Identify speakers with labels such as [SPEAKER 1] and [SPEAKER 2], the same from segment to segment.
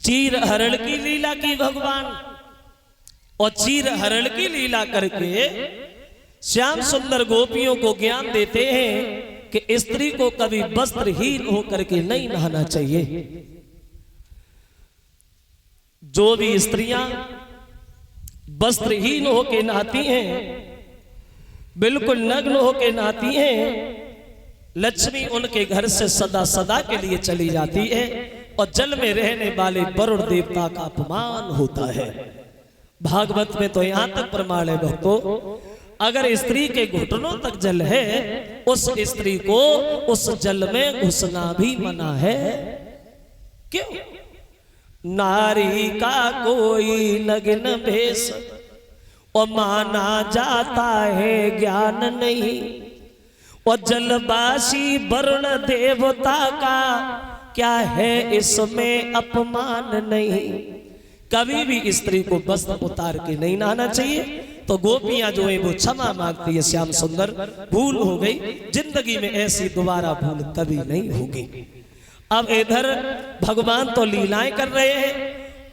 [SPEAKER 1] चीर हरण की लीला की भगवान, और चीर हरण की लीला करके श्याम सुंदर गोपियों को ज्ञान देते हैं कि स्त्री को कभी वस्त्रहीन होकर के नहीं नहाना चाहिए। जो भी स्त्रियां वस्त्रहीन होकर नहाती हैं, बिल्कुल नग्न होकर नहाती हैं, लक्ष्मी उनके घर से सदा सदा के लिए चली जाती है और जल में रहने वाले वरुण देवता का अपमान होता है। भागवत में तो यहां तक प्रमाण है भक्तों, अगर स्त्री के घुटनों तक जल है, उस स्त्री को उस जल में घुसना भी मना है। क्यों? नारी का कोई नग्न भेष और माना जाता है ज्ञान नहीं, और जलवासी वरुण देवता का क्या है इसमें अपमान नहीं। कभी भी स्त्री को वस्त्र उतार के नहीं नहाना चाहिए। तो गोपियां जो है वो क्षमा मांगती है, श्याम सुंदर भूल हो गई, जिंदगी में ऐसी दोबारा भूल कभी नहीं होगी। अब इधर भगवान तो लीलाएं कर रहे हैं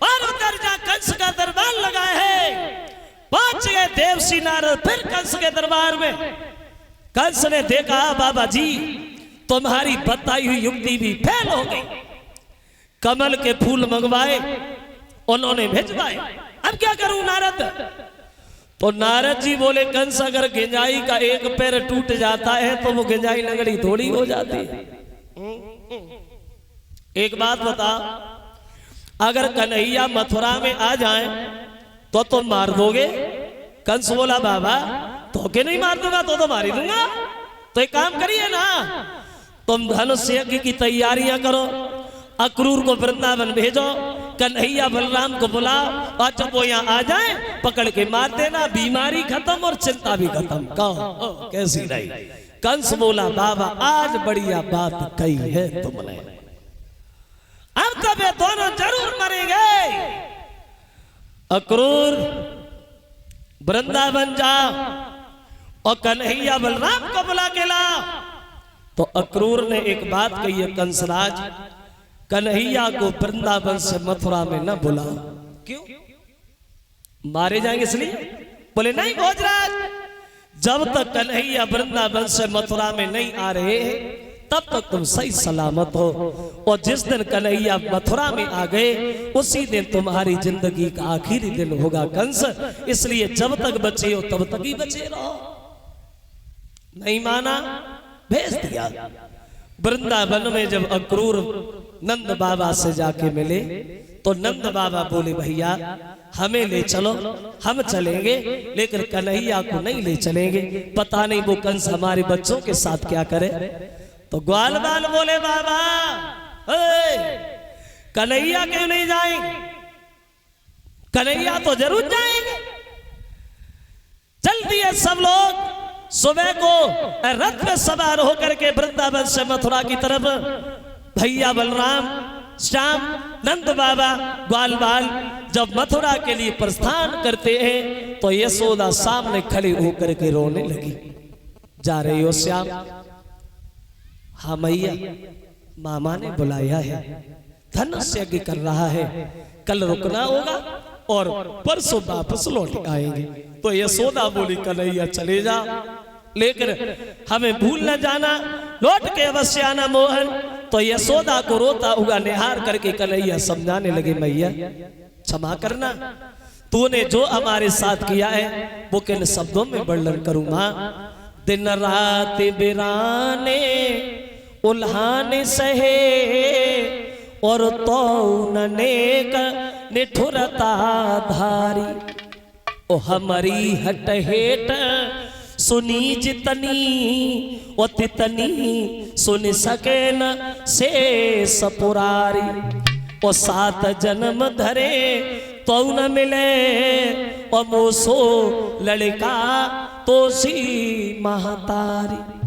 [SPEAKER 1] और उधर जा कंस का दरबार लगा है। पहुंच गए देवसी नारद फिर कंस के दरबार में। कंस ने देखा बाबा जी तुम्हारी बताई हुई युक्ति भी फेल हो गई। कमल के फूल मंगवाए, उन्होंने भिजवाए, अब क्या करूं नारद? तो नारद जी बोले कंस अगर गिंजाई का एक पैर टूट जाता है तो वो गिंजाई लंगड़ी थोड़ी हो जाती है। एक बात बता, अगर कन्हैया मथुरा में आ जाए तो तुम मार दोगे? कंस बोला बाबा तो के नहीं मार दूंगा तो मार ही दूंगा। तो एक काम करिए ना, तुम धनुष यज्ञ की तैयारियां करो, अक्रूर को वृंदावन भेजो, कन्हैया बलराम को बुलाओ, और जब वो यहाँ आ जाए पकड़ के मार देना, बीमारी खत्म और चिंता भी खत्म। कहो कैसी रही? कंस बोला बाबा आज बढ़िया बात कही है तुमने, अब तब ये दोनों जरूर मरेंगे। अक्रूर वृंदावन जा और कन्हैया बलराम को बुला के ला। तो अक्रूर ने एक बात कही है, कंसराज कन्हैया को वृंदावन से मथुरा में न बुलाओ। क्यों? मारे जाएंगे इसलिए? बोले नहीं भोजराज, जब तक कन्हैया वृंदावन से मथुरा में नहीं आ रहे तब तक तुम सही सलामत हो, और जिस दिन कन्हैया मथुरा में आ गए उसी दिन तुम्हारी जिंदगी का आखिरी दिन होगा कंस, इसलिए जब तक बचे हो तब तक ही बचे रहो। नहीं माना, भेज दिया। वृंदावन में जब अक्रूर नंद बाबा से जाके मिले तो नंद बाबा बोले भैया हमें ले चलो, हम चलेंगे, लेकिन कन्हैया को नहीं ले चलेंगे, पता नहीं वो कंस हमारे बच्चों के साथ क्या करे। तो ग्वाल बाल बोले बाबा कन्हैया क्यों नहीं जाएंगे? कन्हैया तो जरूर जाएंगे। चल दिए सब लोग सुबह को रथ में सवार होकर के वृंदावन से मथुरा की तरफ। भैया बलराम, श्याम, नंद बाबा, ग्वाल बाल जब मथुरा के लिए प्रस्थान करते हैं तो यशोदा सामने खड़ी होकर के रोने लगी। जा रही हो श्याम? हाँ मैया, मामा ने बुलाया है, धनुष यज्ञ कर रहा है, कल रुकना होगा और परसों वापस लौट आएंगे। तो यशोदा बोली कन्हैया चले जा, लेकिन हमें भूल न जाना, लौट के अवश्य आना मोहन। तो यशोदा को रोता हुआ निहार करके कन्हैया समझाने लगे मैया क्षमा करना, तूने जो हमारे साथ किया है वो किन शब्दों में वर्णन करूं मां। दिन रात बिराने उल्हाने सहे और तो नेक निठुरता धारी, ओ हमारी हट हेट सुनी जितनी ओ तितनी सुन सके न से सपुरारी, ओ सात जन्म धरे तो न मिले ओ मोसो लड़का तो सी महतारी।